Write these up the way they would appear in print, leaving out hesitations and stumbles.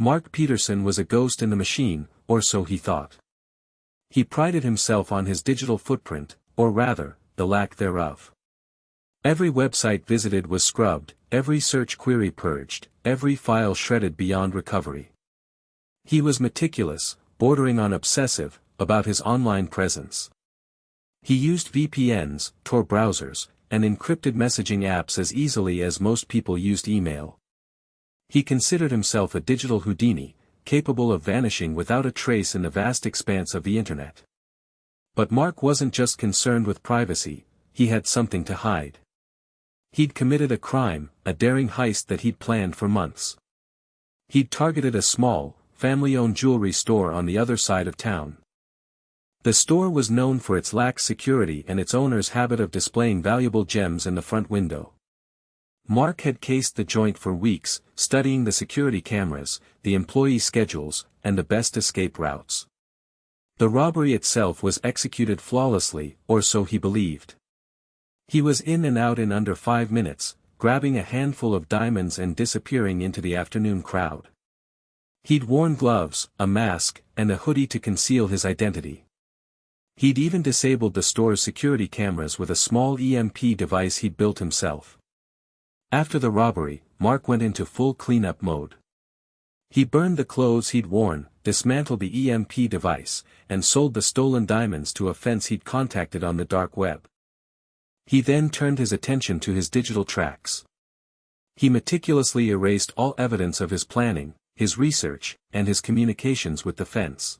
Mark Peterson was a ghost in the machine, or so he thought. He prided himself on his digital footprint, or rather, the lack thereof. Every website visited was scrubbed, every search query purged, every file shredded beyond recovery. He was meticulous, bordering on obsessive, about his online presence. He used VPNs, Tor browsers, and encrypted messaging apps as easily as most people used email. He considered himself a digital Houdini, capable of vanishing without a trace in the vast expanse of the internet. But Mark wasn't just concerned with privacy, he had something to hide. He'd committed a crime, a daring heist that he'd planned for months. He'd targeted a small, family-owned jewelry store on the other side of town. The store was known for its lax security and its owner's habit of displaying valuable gems in the front window. Mark had cased the joint for weeks, studying the security cameras, the employee schedules, and the best escape routes. The robbery itself was executed flawlessly, or so he believed. He was in and out in under 5 minutes, grabbing a handful of diamonds and disappearing into the afternoon crowd. He'd worn gloves, a mask, and a hoodie to conceal his identity. He'd even disabled the store's security cameras with a small EMP device he'd built himself. After the robbery, Mark went into full cleanup mode. He burned the clothes he'd worn, dismantled the EMP device, and sold the stolen diamonds to a fence he'd contacted on the dark web. He then turned his attention to his digital tracks. He meticulously erased all evidence of his planning, his research, and his communications with the fence.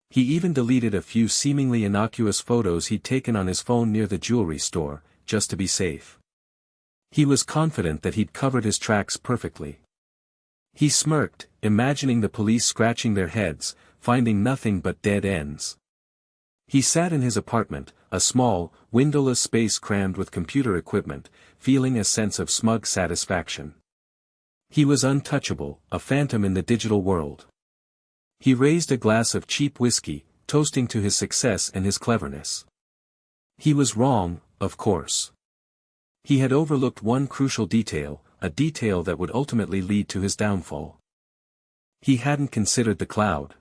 He even deleted a few seemingly innocuous photos he'd taken on his phone near the jewelry store, just to be safe. He was confident that he'd covered his tracks perfectly. He smirked, imagining the police scratching their heads, finding nothing but dead ends. He sat in his apartment, a small, windowless space crammed with computer equipment, feeling a sense of smug satisfaction. He was untouchable, a phantom in the digital world. He raised a glass of cheap whiskey, toasting to his success and his cleverness. He was wrong, of course. He had overlooked one crucial detail, a detail that would ultimately lead to his downfall. He hadn't considered the cloud.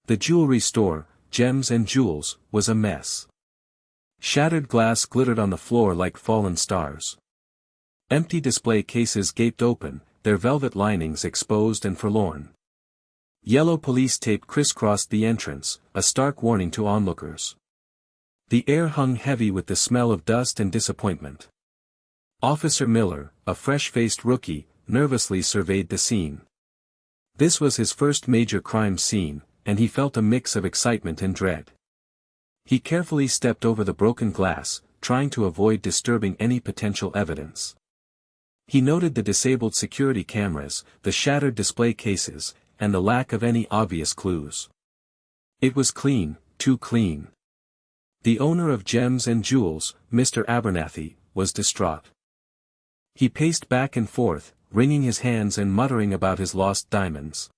The jewelry store, Gems and Jewels, was a mess. Shattered glass glittered on the floor like fallen stars. Empty display cases gaped open, their velvet linings exposed and forlorn. Yellow police tape crisscrossed the entrance, a stark warning to onlookers. The air hung heavy with the smell of dust and disappointment. Officer Miller, a fresh-faced rookie, nervously surveyed the scene. This was his first major crime scene, and he felt a mix of excitement and dread. He carefully stepped over the broken glass, trying to avoid disturbing any potential evidence. He noted the disabled security cameras, the shattered display cases, and the lack of any obvious clues. It was clean, too clean. The owner of Gems and Jewels, Mr. Abernathy, was distraught. He paced back and forth, wringing his hands and muttering about his lost diamonds.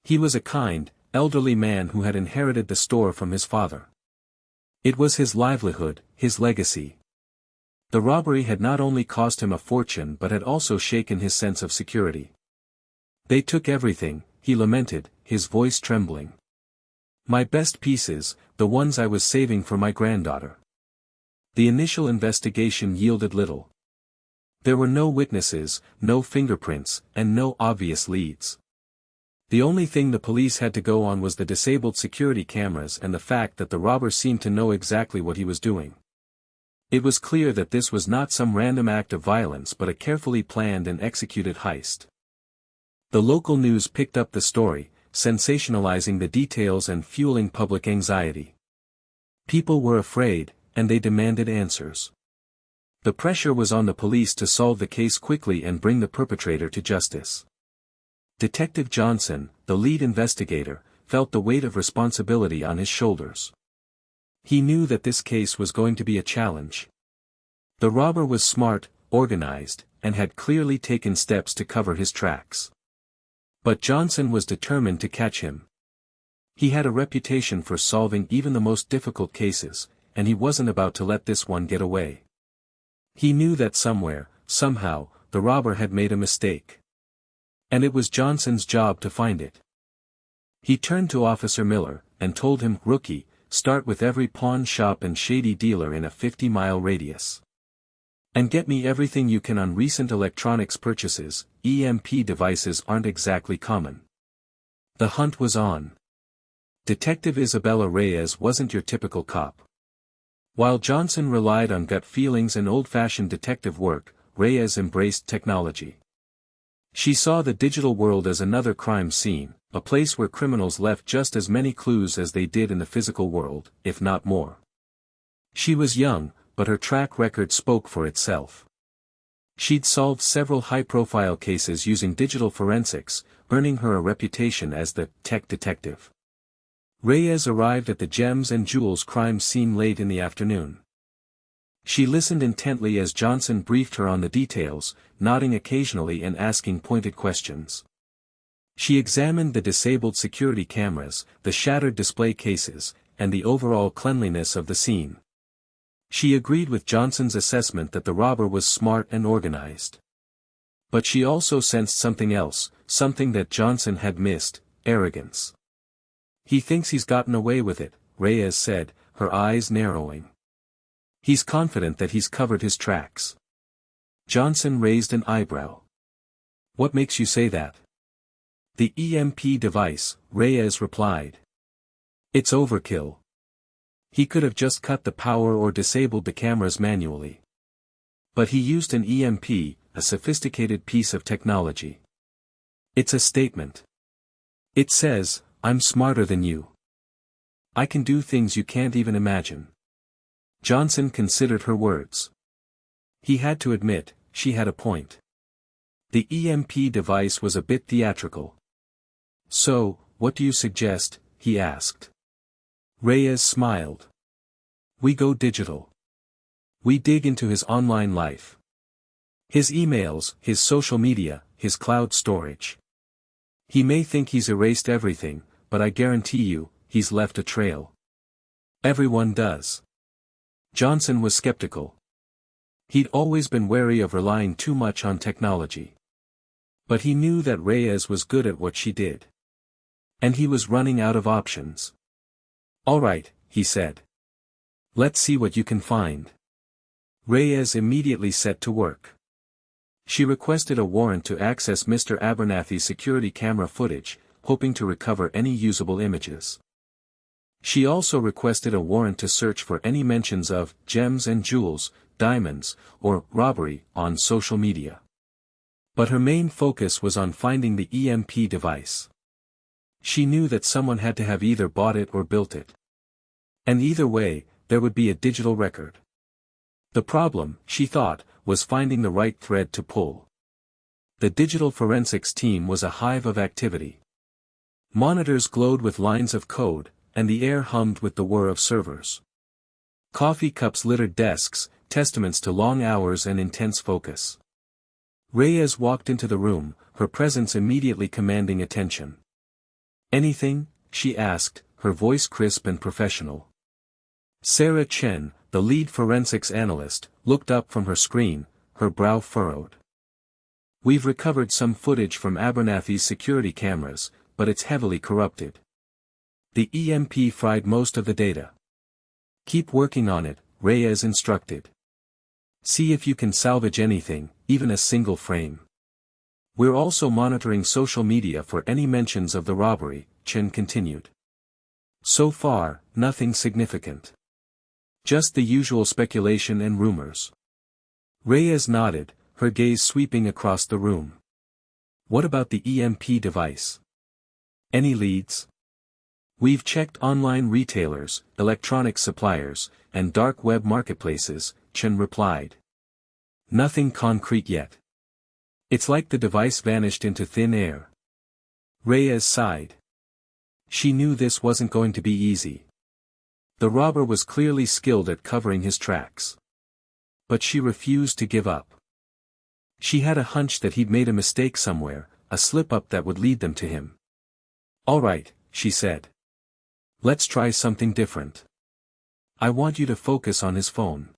He was a kind, elderly man who had inherited the store from his father. It was his livelihood, his legacy. The robbery had not only cost him a fortune but had also shaken his sense of security. "They took everything," he lamented, his voice trembling. "My best pieces, the ones I was saving for my granddaughter." The initial investigation yielded little. There were no witnesses, no fingerprints, and no obvious leads. The only thing the police had to go on was the disabled security cameras and the fact that the robber seemed to know exactly what he was doing. It was clear that this was not some random act of violence but a carefully planned and executed heist. The local news picked up the story, sensationalizing the details and fueling public anxiety. People were afraid, and they demanded answers. The pressure was on the police to solve the case quickly and bring the perpetrator to justice. Detective Johnson, the lead investigator, felt the weight of responsibility on his shoulders. He knew that this case was going to be a challenge. The robber was smart, organized, and had clearly taken steps to cover his tracks. But Johnson was determined to catch him. He had a reputation for solving even the most difficult cases, and he wasn't about to let this one get away. He knew that somewhere, somehow, the robber had made a mistake. And it was Johnson's job to find it. He turned to Officer Miller, and told him, "Rookie, start with every pawn shop and shady dealer in a 50-mile radius. And get me everything you can on recent electronics purchases. EMP devices aren't exactly common." The hunt was on. Detective Isabella Reyes wasn't your typical cop. While Johnson relied on gut feelings and old-fashioned detective work, Reyes embraced technology. She saw the digital world as another crime scene, a place where criminals left just as many clues as they did in the physical world, if not more. She was young, but her track record spoke for itself. She'd solved several high-profile cases using digital forensics, earning her a reputation as the tech detective. Reyes arrived at the Gems and Jewels crime scene late in the afternoon. She listened intently as Johnson briefed her on the details, nodding occasionally and asking pointed questions. She examined the disabled security cameras, the shattered display cases, and the overall cleanliness of the scene. She agreed with Johnson's assessment that the robber was smart and organized. But she also sensed something else, something that Johnson had missed: arrogance. "He thinks he's gotten away with it," Reyes said, her eyes narrowing. "He's confident that he's covered his tracks." Johnson raised an eyebrow. "What makes you say that?" "The EMP device," Reyes replied. "It's overkill. He could have just cut the power or disabled the cameras manually. But he used an EMP, a sophisticated piece of technology. It's a statement. It says, 'I'm smarter than you. I can do things you can't even imagine.'" Johnson considered her words. He had to admit, she had a point. The EMP device was a bit theatrical. "So, what do you suggest?" he asked. Reyes smiled. "We go digital. We dig into his online life. His emails, his social media, his cloud storage. He may think he's erased everything, but I guarantee you, he's left a trail. Everyone does." Johnson was skeptical. He'd always been wary of relying too much on technology. But he knew that Reyes was good at what she did. And he was running out of options. "All right," he said. "Let's see what you can find." Reyes immediately set to work. She requested a warrant to access Mr. Abernathy's security camera footage, hoping to recover any usable images. She also requested a warrant to search for any mentions of gems and jewels, diamonds, or robbery on social media. But her main focus was on finding the EMP device. She knew that someone had to have either bought it or built it. And either way, there would be a digital record. The problem, she thought, was finding the right thread to pull. The digital forensics team was a hive of activity. Monitors glowed with lines of code, and the air hummed with the whir of servers. Coffee cups littered desks, testaments to long hours and intense focus. Reyes walked into the room, her presence immediately commanding attention. "Anything?" she asked, her voice crisp and professional. Sarah Chen, the lead forensics analyst, looked up from her screen, her brow furrowed. "We've recovered some footage from Abernathy's security cameras, but it's heavily corrupted. The EMP fried most of the data. Keep working on it," Reyes instructed. "See if you can salvage anything, even a single frame. We're also monitoring social media for any mentions of the robbery," Chen continued. "So far, nothing significant. Just the usual speculation and rumors." Reyes nodded, her gaze sweeping across the room. "What about the EMP device? Any leads?" "We've checked online retailers, electronics suppliers, and dark web marketplaces," Chen replied. "Nothing concrete yet. It's like the device vanished into thin air." Reyes sighed. She knew this wasn't going to be easy. The robber was clearly skilled at covering his tracks. But she refused to give up. She had a hunch that he'd made a mistake somewhere, a slip-up that would lead them to him. "All right," she said. "Let's try something different. I want you to focus on his phone.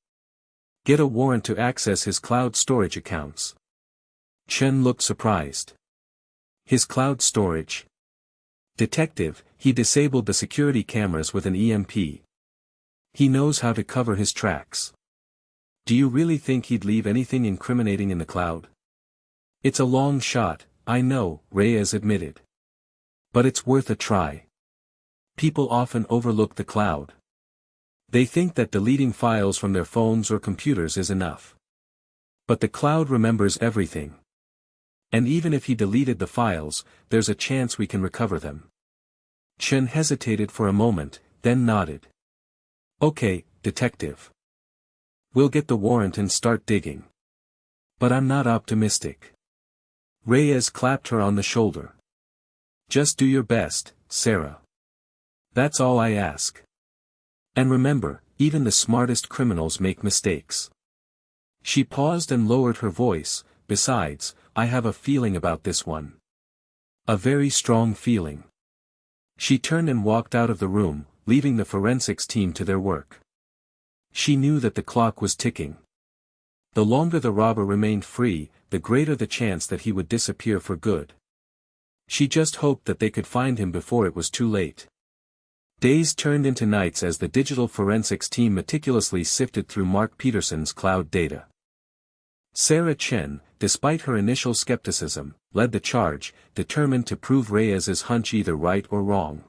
Get a warrant to access his cloud storage accounts." Chen looked surprised. His cloud storage. Detective, he disabled the security cameras with an EMP. He knows how to cover his tracks. Do you really think he'd leave anything incriminating in the cloud? It's a long shot, I know, Reyes admitted. But it's worth a try. People often overlook the cloud. They think that deleting files from their phones or computers is enough. But the cloud remembers everything. And even if he deleted the files, there's a chance we can recover them. Chen hesitated for a moment, then nodded. Okay, detective. We'll get the warrant and start digging. But I'm not optimistic. Reyes clapped her on the shoulder. Just do your best, Sarah. That's all I ask. And remember, even the smartest criminals make mistakes. She paused and lowered her voice. Besides, I have a feeling about this one. A very strong feeling. She turned and walked out of the room, leaving the forensics team to their work. She knew that the clock was ticking. The longer the robber remained free, the greater the chance that he would disappear for good. She just hoped that they could find him before it was too late. Days turned into nights as the digital forensics team meticulously sifted through Mark Peterson's cloud data. Sarah Chen, despite her initial skepticism, led the charge, determined to prove Reyes's hunch either right or wrong.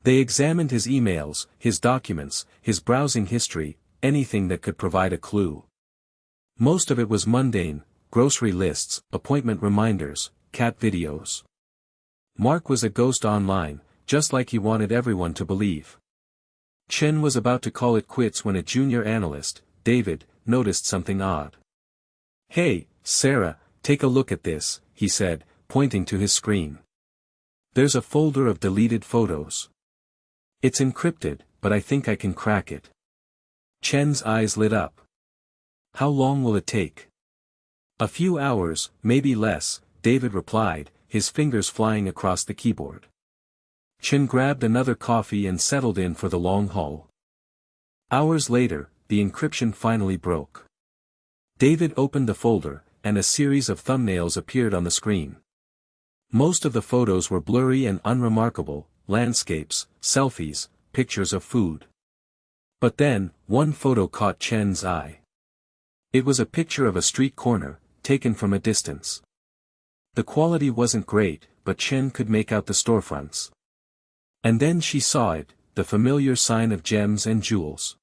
They examined his emails, his documents, his browsing history, anything that could provide a clue. Most of it was mundane: grocery lists, appointment reminders, cat videos. Mark was a ghost online, just like he wanted everyone to believe. Chen was about to call it quits when a junior analyst, David, noticed something odd. Hey, Sarah, take a look at this, he said, pointing to his screen. There's a folder of deleted photos. It's encrypted, but I think I can crack it. Chen's eyes lit up. How long will it take? A few hours, maybe less, David replied, his fingers flying across the keyboard. Chen grabbed another coffee and settled in for the long haul. Hours later, the encryption finally broke. David opened the folder, and a series of thumbnails appeared on the screen. Most of the photos were blurry and unremarkable: landscapes, selfies, pictures of food. But then, one photo caught Chen's eye. It was a picture of a street corner, taken from a distance. The quality wasn't great, but Chen could make out the storefronts. And then she saw it, the familiar sign of gems and jewels.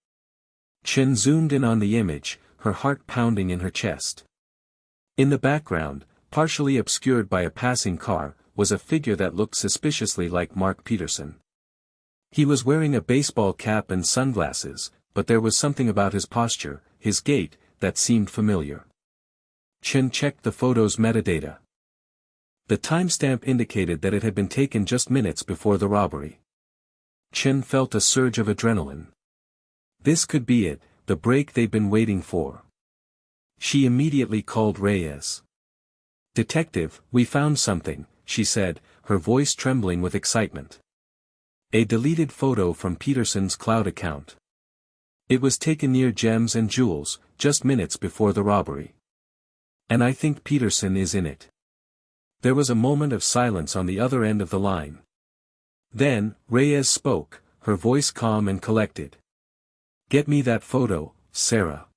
Chen zoomed in on the image, her heart pounding in her chest. In the background, partially obscured by a passing car, was a figure that looked suspiciously like Mark Peterson. He was wearing a baseball cap and sunglasses, but there was something about his posture, his gait, that seemed familiar. Chen checked the photo's metadata. The timestamp indicated that it had been taken just minutes before the robbery. Chen felt a surge of adrenaline. This could be it, the break they'd been waiting for. She immediately called Reyes. Detective, we found something, she said, her voice trembling with excitement. A deleted photo from Peterson's cloud account. It was taken near Gems and Jewels, just minutes before the robbery. And I think Peterson is in it. There was a moment of silence on the other end of the line. Then, Reyes spoke, her voice calm and collected. Get me that photo, Sarah.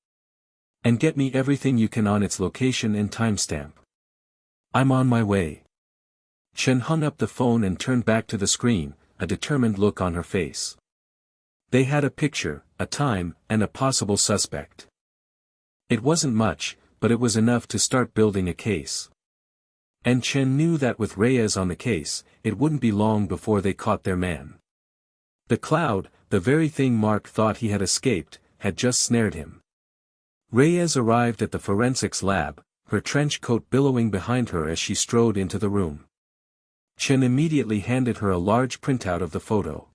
And get me everything you can on its location and timestamp. I'm on my way. Chen hung up the phone and turned back to the screen, a determined look on her face. They had a picture, a time, and a possible suspect. It wasn't much, but it was enough to start building a case. And Chen knew that with Reyes on the case, it wouldn't be long before they caught their man. The cloud, the very thing Mark thought he had escaped, had just snared him. Reyes arrived at the forensics lab, her trench coat billowing behind her as she strode into the room. Chen immediately handed her a large printout of the photo.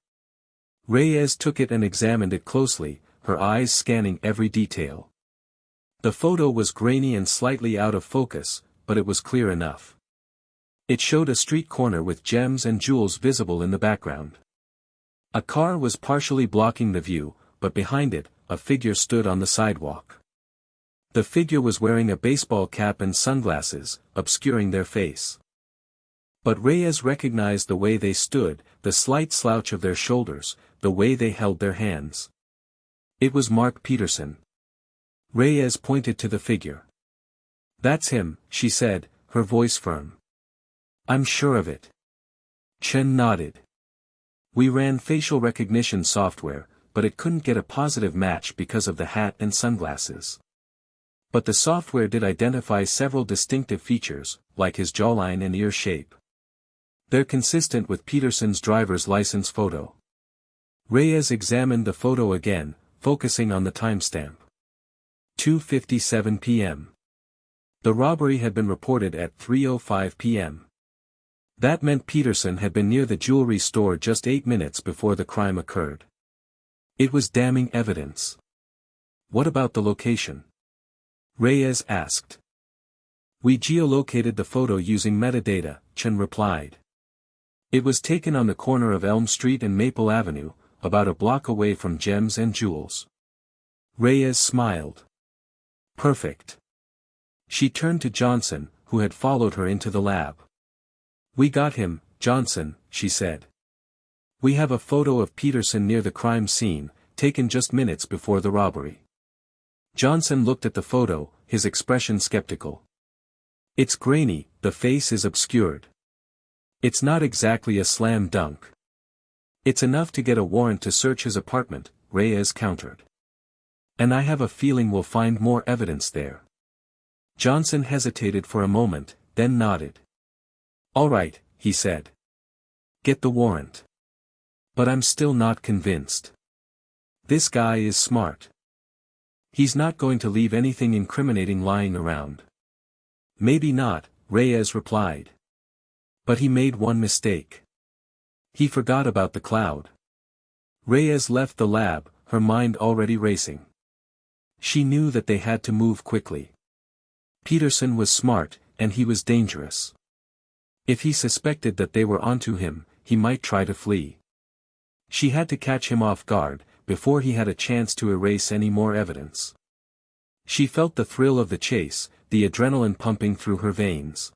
Reyes took it and examined it closely, her eyes scanning every detail. The photo was grainy and slightly out of focus, but it was clear enough. It showed a street corner with gems and jewels visible in the background. A car was partially blocking the view, but behind it, a figure stood on the sidewalk. The figure was wearing a baseball cap and sunglasses, obscuring their face. But Reyes recognized the way they stood, the slight slouch of their shoulders, the way they held their hands. It was Mark Peterson. Reyes pointed to the figure. "That's him," she said, her voice firm. "I'm sure of it." Chen nodded. "We ran facial recognition software, but it couldn't get a positive match because of the hat and sunglasses. But the software did identify several distinctive features, like his jawline and ear shape. They're consistent with Peterson's driver's license photo." Reyes examined the photo again, focusing on the timestamp. 2:57 p.m. The robbery had been reported at 3:05 p.m. That meant Peterson had been near the jewelry store just 8 minutes before the crime occurred. It was damning evidence. "What about the location?" Reyes asked. "We geolocated the photo using metadata," Chen replied. "It was taken on the corner of Elm Street and Maple Avenue, about a block away from Gems and Jewels." Reyes smiled. "Perfect." She turned to Johnson, who had followed her into the lab. "We got him, Johnson," she said. "We have a photo of Peterson near the crime scene, taken just minutes before the robbery." Johnson looked at the photo, his expression skeptical. "It's grainy, the face is obscured. It's not exactly a slam dunk." "It's enough to get a warrant to search his apartment," Reyes countered. "And I have a feeling we'll find more evidence there." Johnson hesitated for a moment, then nodded. "All right," he said. "Get the warrant." "But I'm still not convinced. This guy is smart. He's not going to leave anything incriminating lying around." "Maybe not," Reyes replied. "But he made one mistake. He forgot about the cloud." Reyes left the lab, her mind already racing. She knew that they had to move quickly. Peterson was smart, and he was dangerous. If he suspected that they were onto him, he might try to flee. She had to catch him off guard, before he had a chance to erase any more evidence. She felt the thrill of the chase, the adrenaline pumping through her veins.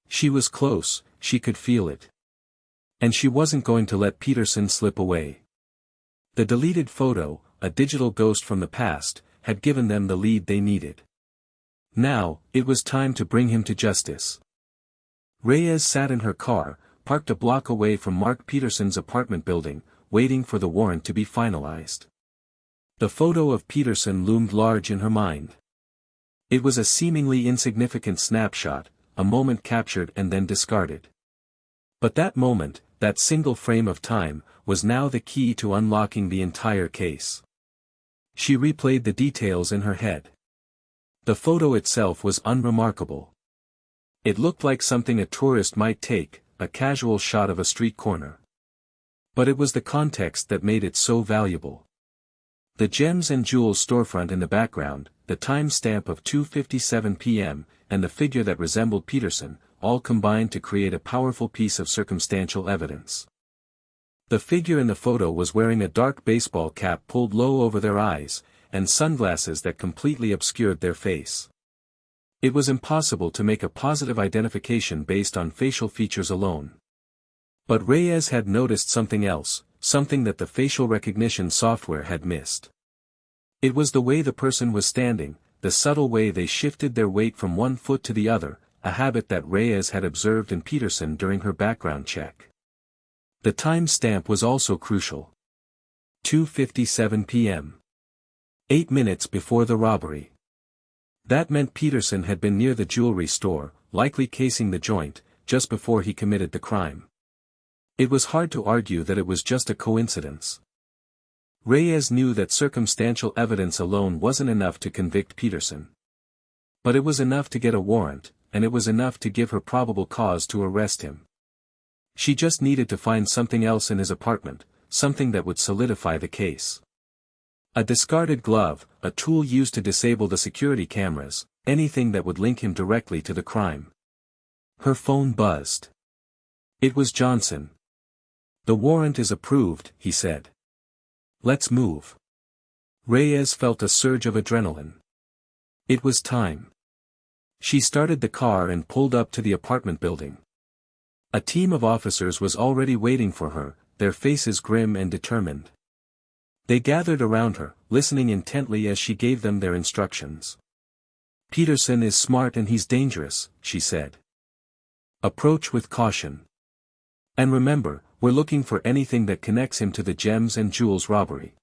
She was close, she could feel it. And she wasn't going to let Peterson slip away. The deleted photo, a digital ghost from the past, had given them the lead they needed. Now, it was time to bring him to justice. Reyes sat in her car, parked a block away from Mark Peterson's apartment building, waiting for the warrant to be finalized. The photo of Peterson loomed large in her mind. It was a seemingly insignificant snapshot, a moment captured and then discarded. But that moment, that single frame of time, was now the key to unlocking the entire case. She replayed the details in her head. The photo itself was unremarkable. It looked like something a tourist might take, a casual shot of a street corner. But it was the context that made it so valuable. The Gems and Jewels storefront in the background, the timestamp of 2:57 p.m., and the figure that resembled Peterson, all combined to create a powerful piece of circumstantial evidence. The figure in the photo was wearing a dark baseball cap pulled low over their eyes, and sunglasses that completely obscured their face. It was impossible to make a positive identification based on facial features alone. But Reyes had noticed something else, something that the facial recognition software had missed. It was the way the person was standing, the subtle way they shifted their weight from one foot to the other, a habit that Reyes had observed in Peterson during her background check. The time stamp was also crucial. 2:57 p.m. 8 minutes before the robbery. That meant Peterson had been near the jewelry store, likely casing the joint, just before he committed the crime. It was hard to argue that it was just a coincidence. Reyes knew that circumstantial evidence alone wasn't enough to convict Peterson. But it was enough to get a warrant, and it was enough to give her probable cause to arrest him. She just needed to find something else in his apartment, something that would solidify the case. A discarded glove, a tool used to disable the security cameras, anything that would link him directly to the crime. Her phone buzzed. It was Johnson. "The warrant is approved," he said. "Let's move." Reyes felt a surge of adrenaline. It was time. She started the car and pulled up to the apartment building. A team of officers was already waiting for her, their faces grim and determined. They gathered around her, listening intently as she gave them their instructions. "Peterson is smart and he's dangerous," she said. "Approach with caution. And remember, we're looking for anything that connects him to the gems and jewels robbery."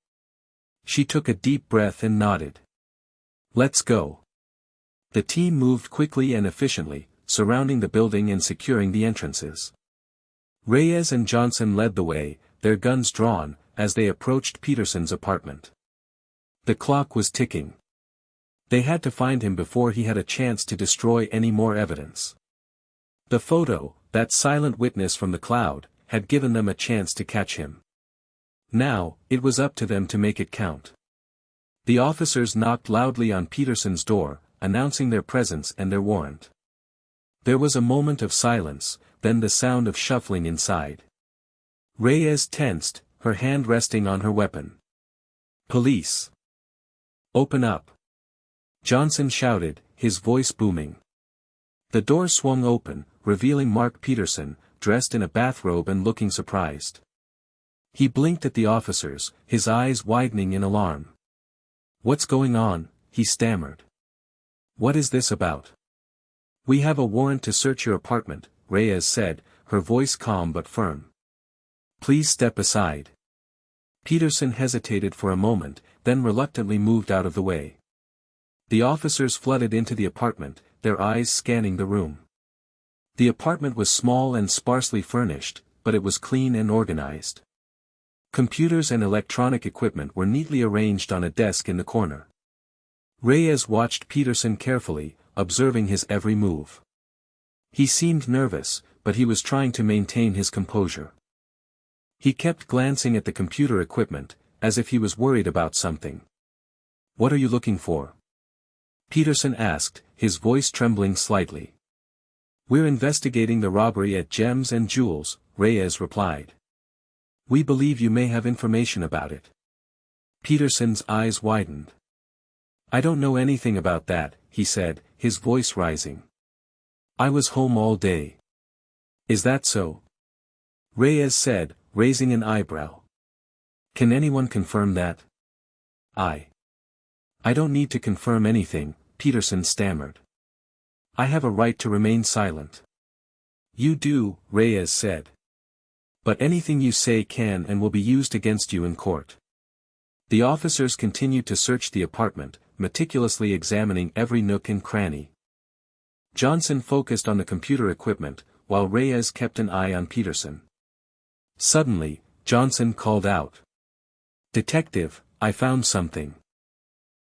She took a deep breath and nodded. "Let's go." The team moved quickly and efficiently, surrounding the building and securing the entrances. Reyes and Johnson led the way, their guns drawn, as they approached Peterson's apartment. The clock was ticking. They had to find him before he had a chance to destroy any more evidence. The photo, that silent witness from the cloud, had given them a chance to catch him. Now, it was up to them to make it count. The officers knocked loudly on Peterson's door, announcing their presence and their warrant. There was a moment of silence, then the sound of shuffling inside. Reyes tensed, her hand resting on her weapon. "Police! Open up!" Johnson shouted, his voice booming. The door swung open, revealing Mark Peterson, dressed in a bathrobe and looking surprised. He blinked at the officers, his eyes widening in alarm. "What's going on?" he stammered. "What is this about?" "We have a warrant to search your apartment," Reyes said, her voice calm but firm. "Please step aside." Peterson hesitated for a moment, then reluctantly moved out of the way. The officers flooded into the apartment, their eyes scanning the room. The apartment was small and sparsely furnished, but it was clean and organized. Computers and electronic equipment were neatly arranged on a desk in the corner. Reyes watched Peterson carefully, observing his every move. He seemed nervous, but he was trying to maintain his composure. He kept glancing at the computer equipment, as if he was worried about something. "What are you looking for?" Peterson asked, his voice trembling slightly. "We're investigating the robbery at Gems and Jewels," Reyes replied. "We believe you may have information about it." Peterson's eyes widened. "I don't know anything about that," he said, his voice rising. "I was home all day." "Is that so?" Reyes said, raising an eyebrow. "Can anyone confirm that?" I don't need to confirm anything," Peterson stammered. "I have a right to remain silent." "You do," Reyes said. "But anything you say can and will be used against you in court." The officers continued to search the apartment, meticulously examining every nook and cranny. Johnson focused on the computer equipment, while Reyes kept an eye on Peterson. Suddenly, Johnson called out. "Detective, I found something."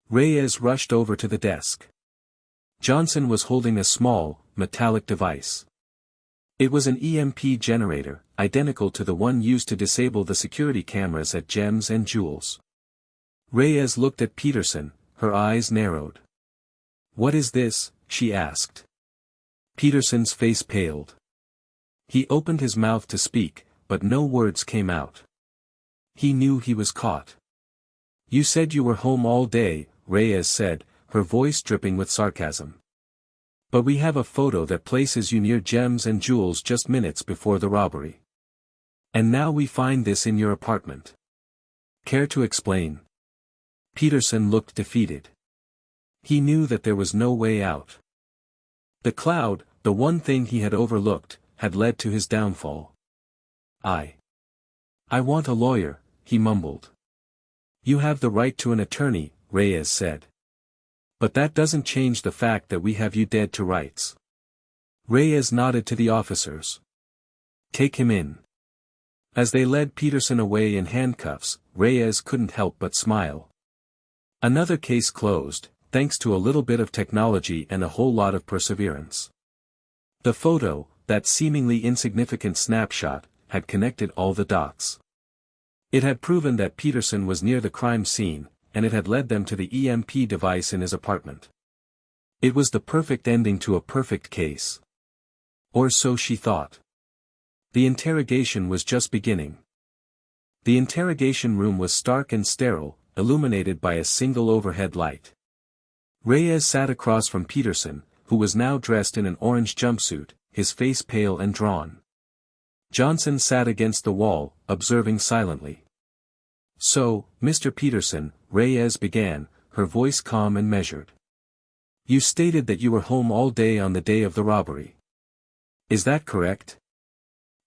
Reyes rushed over to the desk. Johnson was holding a small, metallic device. It was an EMP generator, identical to the one used to disable the security cameras at Gems and Jewels. Reyes looked at Peterson, her eyes narrowed. "What is this?" she asked. Peterson's face paled. He opened his mouth to speak, but no words came out. He knew he was caught. "You said you were home all day," Reyes said, her voice dripping with sarcasm. "But we have a photo that places you near Gems and Jewels just minutes before the robbery. And now we find this in your apartment. Care to explain?" Peterson looked defeated. He knew that there was no way out. The cloud, the one thing he had overlooked, had led to his downfall. I want a lawyer," he mumbled. "You have the right to an attorney," Reyes said. "But that doesn't change the fact that we have you dead to rights." Reyes nodded to the officers. "Take him in." As they led Peterson away in handcuffs, Reyes couldn't help but smile. Another case closed, thanks to a little bit of technology and a whole lot of perseverance. The photo, that seemingly insignificant snapshot, had connected all the dots. It had proven that Peterson was near the crime scene, and it had led them to the EMP device in his apartment. It was the perfect ending to a perfect case. Or so she thought. The interrogation was just beginning. The interrogation room was stark and sterile, illuminated by a single overhead light. Reyes sat across from Peterson, who was now dressed in an orange jumpsuit, his face pale and drawn. Johnson sat against the wall, observing silently. "So, Mr. Peterson," Reyes began, her voice calm and measured. "You stated that you were home all day on the day of the robbery. Is that correct?"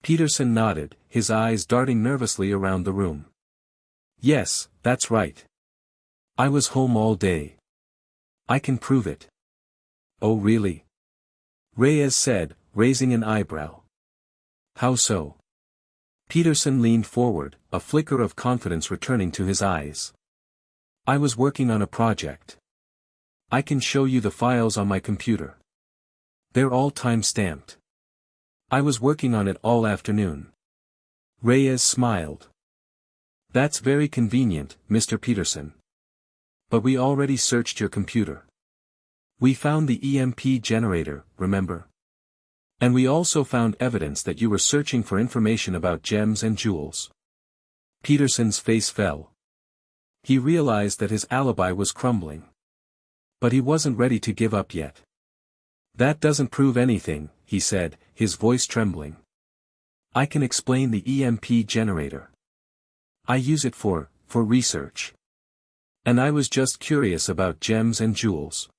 Peterson nodded, his eyes darting nervously around the room. "Yes, that's right. I was home all day. I can prove it." "Oh really?" Reyes said, raising an eyebrow. "How so?" Peterson leaned forward, a flicker of confidence returning to his eyes. "I was working on a project. I can show you the files on my computer. They're all time-stamped. I was working on it all afternoon." Reyes smiled. "That's very convenient, Mr. Peterson. But we already searched your computer. We found the EMP generator, remember? And we also found evidence that you were searching for information about gems and jewels." Peterson's face fell. He realized that his alibi was crumbling. But he wasn't ready to give up yet. "That doesn't prove anything," he said, his voice trembling. "I can explain the EMP generator. I use it for research. And I was just curious about gems and jewels.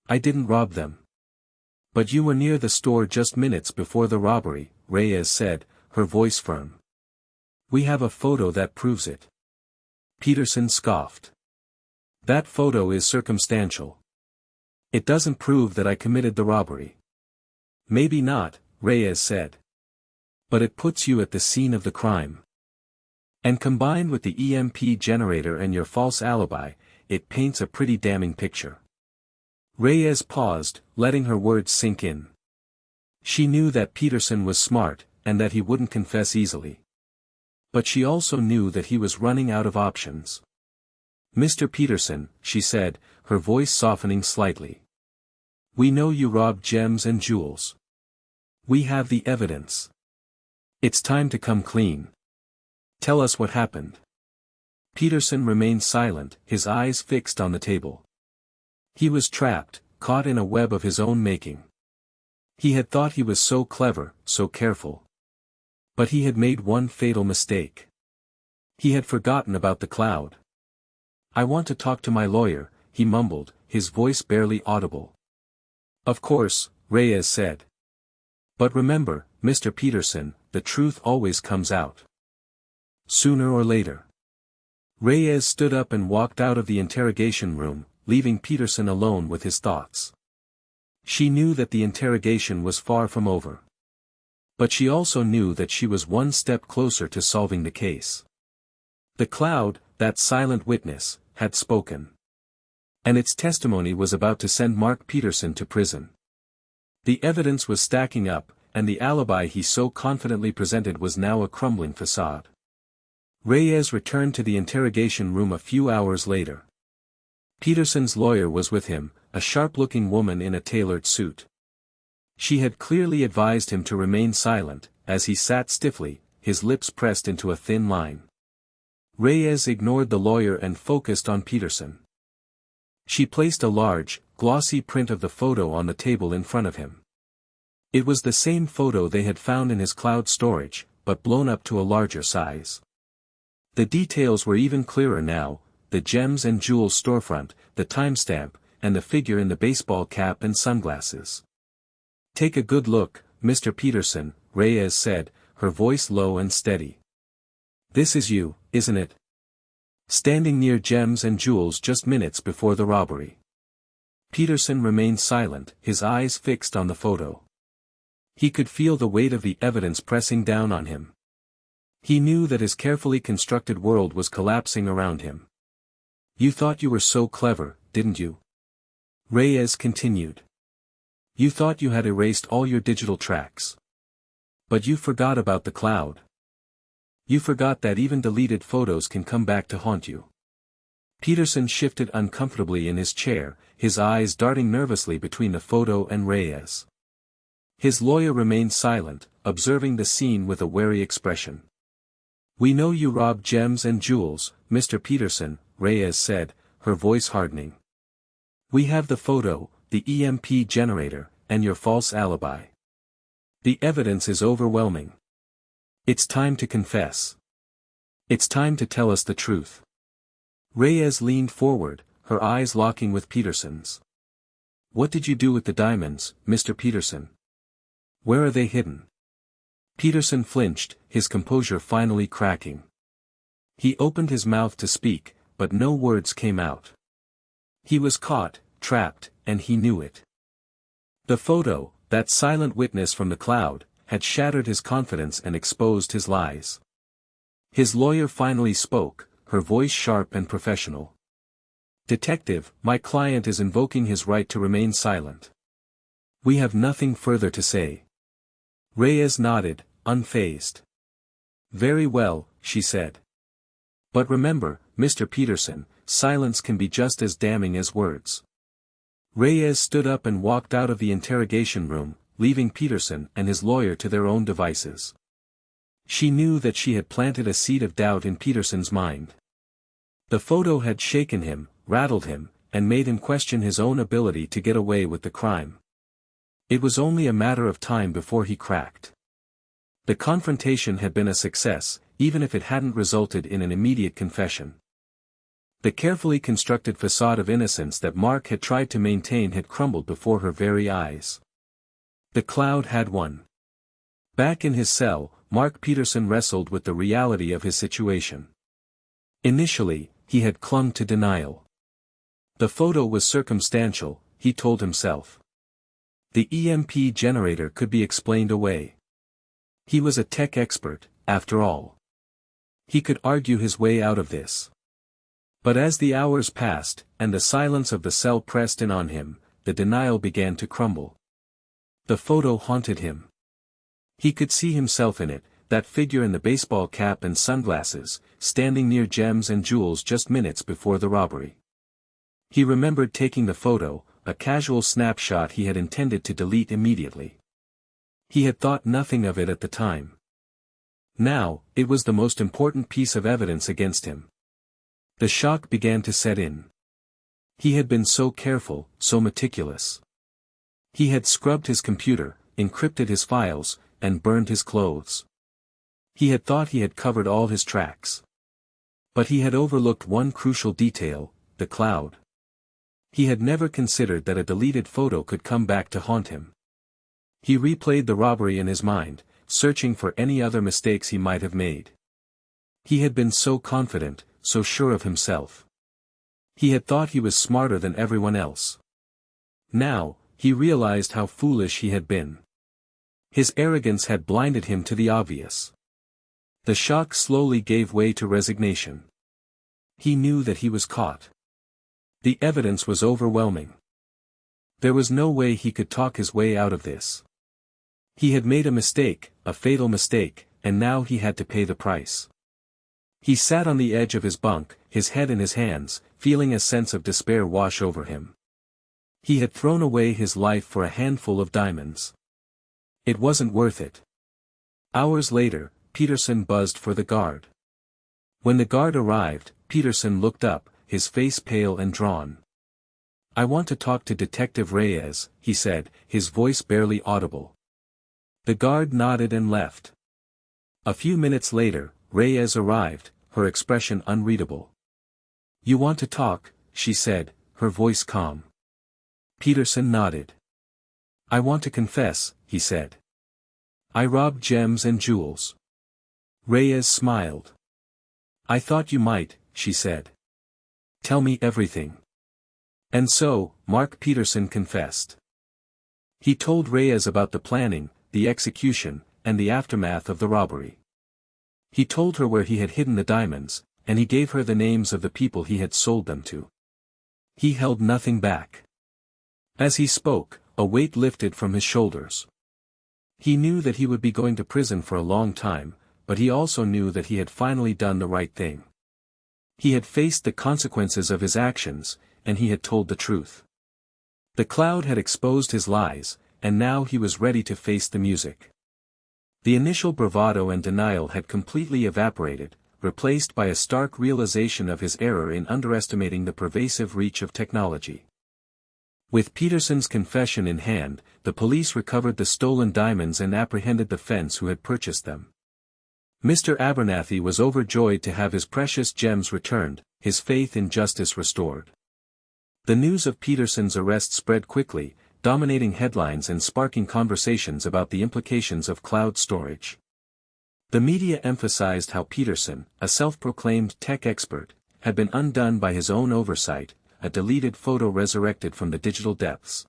I didn't rob them." "But you were near the store just minutes before the robbery," Reyes said, her voice firm. "We have a photo that proves it." Peterson scoffed. "That photo is circumstantial. It doesn't prove that I committed the robbery." "Maybe not," Reyes said. "But it puts you at the scene of the crime. And combined with the EMP generator and your false alibi, it paints a pretty damning picture." Reyes paused, letting her words sink in. She knew that Peterson was smart, and that he wouldn't confess easily. But she also knew that he was running out of options. "Mr. Peterson," she said, her voice softening slightly. "We know you robbed gems and jewels. We have the evidence. It's time to come clean. Tell us what happened." Peterson remained silent, his eyes fixed on the table. He was trapped, caught in a web of his own making. He had thought he was so clever, so careful. But he had made one fatal mistake. He had forgotten about the cloud. "I want to talk to my lawyer," he mumbled, his voice barely audible. "Of course," Reyes said. "But remember, Mr. Peterson, the truth always comes out. Sooner or later." Reyes stood up and walked out of the interrogation room, leaving Peterson alone with his thoughts. She knew that the interrogation was far from over. But she also knew that she was one step closer to solving the case. The cloud, that silent witness, had spoken. And its testimony was about to send Mark Peterson to prison. The evidence was stacking up, and the alibi he so confidently presented was now a crumbling facade. Reyes returned to the interrogation room a few hours later. Peterson's lawyer was with him, a sharp-looking woman in a tailored suit. She had clearly advised him to remain silent, as he sat stiffly, his lips pressed into a thin line. Reyes ignored the lawyer and focused on Peterson. She placed a large, glossy print of the photo on the table in front of him. It was the same photo they had found in his cloud storage, but blown up to a larger size. The details were even clearer now: the gems and jewels storefront, the timestamp, and the figure in the baseball cap and sunglasses. "Take a good look, Mr. Peterson," Reyes said, her voice low and steady. "This is you, isn't it? Standing near gems and jewels just minutes before the robbery." Peterson remained silent, his eyes fixed on the photo. He could feel the weight of the evidence pressing down on him. He knew that his carefully constructed world was collapsing around him. "You thought you were so clever, didn't you?" Reyes continued. "You thought you had erased all your digital tracks. But you forgot about the cloud. You forgot that even deleted photos can come back to haunt you." Peterson shifted uncomfortably in his chair, his eyes darting nervously between the photo and Reyes. His lawyer remained silent, observing the scene with a wary expression. "We know you robbed gems and jewels, Mr. Peterson," Reyes said, her voice hardening. "We have the photo, the EMP generator, and your false alibi. The evidence is overwhelming. It's time to confess. It's time to tell us the truth. Reyes leaned forward, her eyes locking with Peterson's. What did you do with the diamonds, Mr. Peterson? Where are they hidden? Peterson flinched, his composure finally cracking. He opened his mouth to speak, but no words came out. He was caught, trapped, and he knew it. The photo, that silent witness from the cloud, had shattered his confidence and exposed his lies. His lawyer finally spoke, her voice sharp and professional. Detective, my client is invoking his right to remain silent. We have nothing further to say. Reyes nodded, unfazed. Very well, she said. But remember, Mr. Peterson, silence can be just as damning as words. Reyes stood up and walked out of the interrogation room, leaving Peterson and his lawyer to their own devices. She knew that she had planted a seed of doubt in Peterson's mind. The photo had shaken him, rattled him, and made him question his own ability to get away with the crime. It was only a matter of time before he cracked. The confrontation had been a success, even if it hadn't resulted in an immediate confession. The carefully constructed facade of innocence that Mark had tried to maintain had crumbled before her very eyes. The cloud had won. Back in his cell, Mark Peterson wrestled with the reality of his situation. Initially, he had clung to denial. The photo was circumstantial, he told himself. The EMP generator could be explained away. He was a tech expert, after all. He could argue his way out of this. But as the hours passed, and the silence of the cell pressed in on him, the denial began to crumble. The photo haunted him. He could see himself in it, that figure in the baseball cap and sunglasses, standing near gems and jewels just minutes before the robbery. He remembered taking the photo, a casual snapshot he had intended to delete immediately. He had thought nothing of it at the time. Now, it was the most important piece of evidence against him. The shock began to set in. He had been so careful, so meticulous. He had scrubbed his computer, encrypted his files, and burned his clothes. He had thought he had covered all his tracks. But he had overlooked one crucial detail, the cloud. He had never considered that a deleted photo could come back to haunt him. He replayed the robbery in his mind, searching for any other mistakes he might have made. He had been so confident, so sure of himself. He had thought he was smarter than everyone else. Now, he realized how foolish he had been. His arrogance had blinded him to the obvious. The shock slowly gave way to resignation. He knew that he was caught. The evidence was overwhelming. There was no way he could talk his way out of this. He had made a mistake, a fatal mistake, and now he had to pay the price. He sat on the edge of his bunk, his head in his hands, feeling a sense of despair wash over him. He had thrown away his life for a handful of diamonds. It wasn't worth it. Hours later, Peterson buzzed for the guard. When the guard arrived, Peterson looked up, his face pale and drawn. I want to talk to Detective Reyes, he said, his voice barely audible. The guard nodded and left. A few minutes later, Reyes arrived, her expression unreadable. You want to talk, she said, her voice calm. Peterson nodded. I want to confess, he said. I robbed gems and jewels. Reyes smiled. I thought you might, she said. Tell me everything. And so, Mark Peterson confessed. He told Reyes about the planning, the execution, and the aftermath of the robbery. He told her where he had hidden the diamonds, and he gave her the names of the people he had sold them to. He held nothing back. As he spoke, a weight lifted from his shoulders. He knew that he would be going to prison for a long time, but he also knew that he had finally done the right thing. He had faced the consequences of his actions, and he had told the truth. The cloud had exposed his lies, and now he was ready to face the music. The initial bravado and denial had completely evaporated, replaced by a stark realization of his error in underestimating the pervasive reach of technology. With Peterson's confession in hand, the police recovered the stolen diamonds and apprehended the fence who had purchased them. Mr. Abernathy was overjoyed to have his precious gems returned, his faith in justice restored. The news of Peterson's arrest spread quickly, dominating headlines and sparking conversations about the implications of cloud storage. The media emphasized how Peterson, a self-proclaimed tech expert, had been undone by his own oversight, a deleted photo resurrected from the digital depths.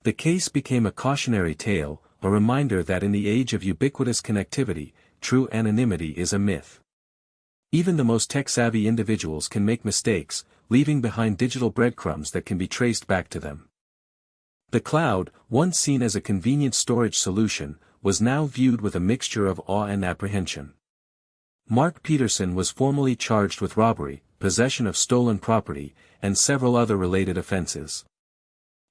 The case became a cautionary tale, a reminder that in the age of ubiquitous connectivity, true anonymity is a myth. Even the most tech-savvy individuals can make mistakes, leaving behind digital breadcrumbs that can be traced back to them. The cloud, once seen as a convenient storage solution, was now viewed with a mixture of awe and apprehension. Mark Peterson was formally charged with robbery, possession of stolen property, and several other related offenses.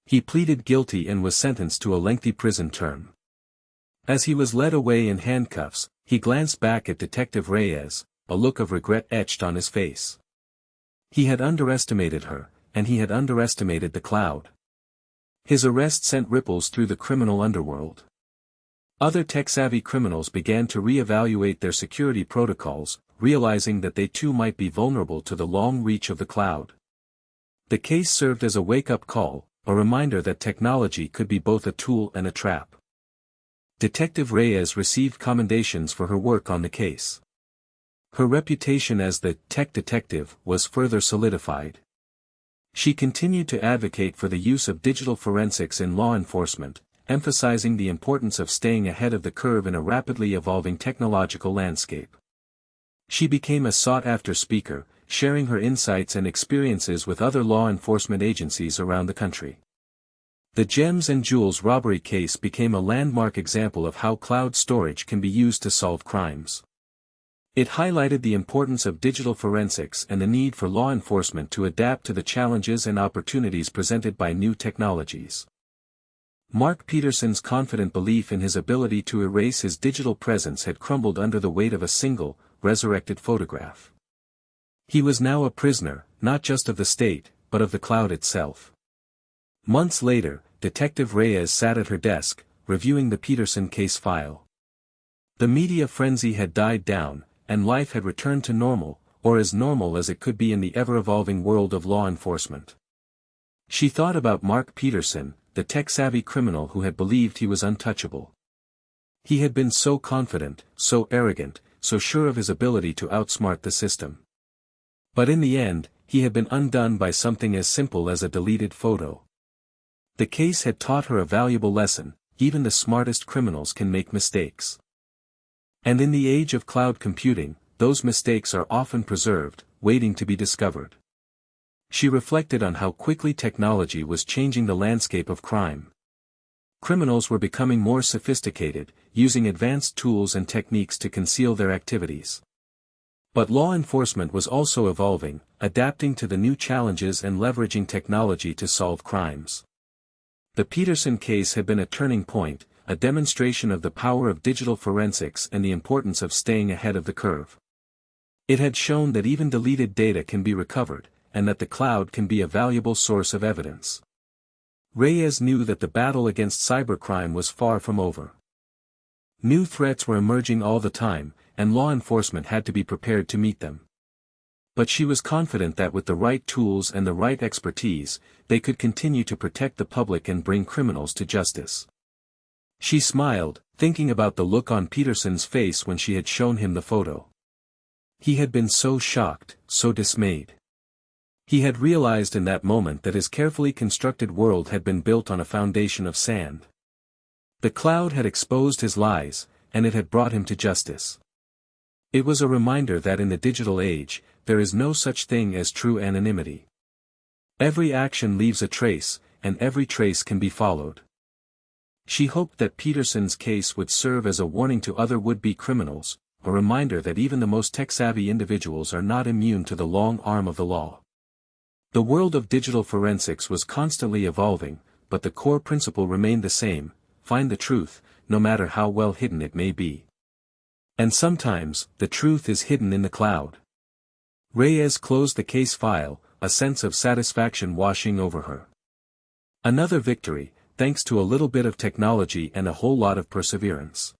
He pleaded guilty and was sentenced to a lengthy prison term. As he was led away in handcuffs, he glanced back at Detective Reyes, a look of regret etched on his face. He had underestimated her, and he had underestimated the cloud. His arrest sent ripples through the criminal underworld. Other tech-savvy criminals began to re-evaluate their security protocols, realizing that they too might be vulnerable to the long reach of the cloud. The case served as a wake-up call, a reminder that technology could be both a tool and a trap. Detective Reyes received commendations for her work on the case. Her reputation as the tech detective was further solidified. She continued to advocate for the use of digital forensics in law enforcement, emphasizing the importance of staying ahead of the curve in a rapidly evolving technological landscape. She became a sought-after speaker, sharing her insights and experiences with other law enforcement agencies around the country. The Gems and Jewels robbery case became a landmark example of how cloud storage can be used to solve crimes. It highlighted the importance of digital forensics and the need for law enforcement to adapt to the challenges and opportunities presented by new technologies. Mark Peterson's confident belief in his ability to erase his digital presence had crumbled under the weight of a single, resurrected photograph. He was now a prisoner, not just of the state, but of the cloud itself. Months later, Detective Reyes sat at her desk, reviewing the Peterson case file. The media frenzy had died down, and life had returned to normal, or as normal as it could be in the ever-evolving world of law enforcement. She thought about Mark Peterson, the tech-savvy criminal who had believed he was untouchable. He had been so confident, so arrogant, so sure of his ability to outsmart the system. But in the end, he had been undone by something as simple as a deleted photo. The case had taught her a valuable lesson: even the smartest criminals can make mistakes. And in the age of cloud computing, those mistakes are often preserved, waiting to be discovered. She reflected on how quickly technology was changing the landscape of crime. Criminals were becoming more sophisticated, using advanced tools and techniques to conceal their activities. But law enforcement was also evolving, adapting to the new challenges and leveraging technology to solve crimes. The Peterson case had been a turning point, a demonstration of the power of digital forensics and the importance of staying ahead of the curve. It had shown that even deleted data can be recovered, and that the cloud can be a valuable source of evidence. Reyes knew that the battle against cybercrime was far from over. New threats were emerging all the time, and law enforcement had to be prepared to meet them. But she was confident that with the right tools and the right expertise, they could continue to protect the public and bring criminals to justice. She smiled, thinking about the look on Peterson's face when she had shown him the photo. He had been so shocked, so dismayed. He had realized in that moment that his carefully constructed world had been built on a foundation of sand. The cloud had exposed his lies, and it had brought him to justice. It was a reminder that in the digital age, there is no such thing as true anonymity. Every action leaves a trace, and every trace can be followed. She hoped that Peterson's case would serve as a warning to other would-be criminals, a reminder that even the most tech-savvy individuals are not immune to the long arm of the law. The world of digital forensics was constantly evolving, but the core principle remained the same: find the truth, no matter how well hidden it may be. And sometimes, the truth is hidden in the cloud. Reyes closed the case file, a sense of satisfaction washing over her. Another victory, thanks to a little bit of technology and a whole lot of perseverance.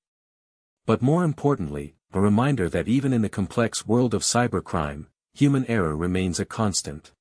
But more importantly, a reminder that even in the complex world of cybercrime, human error remains a constant.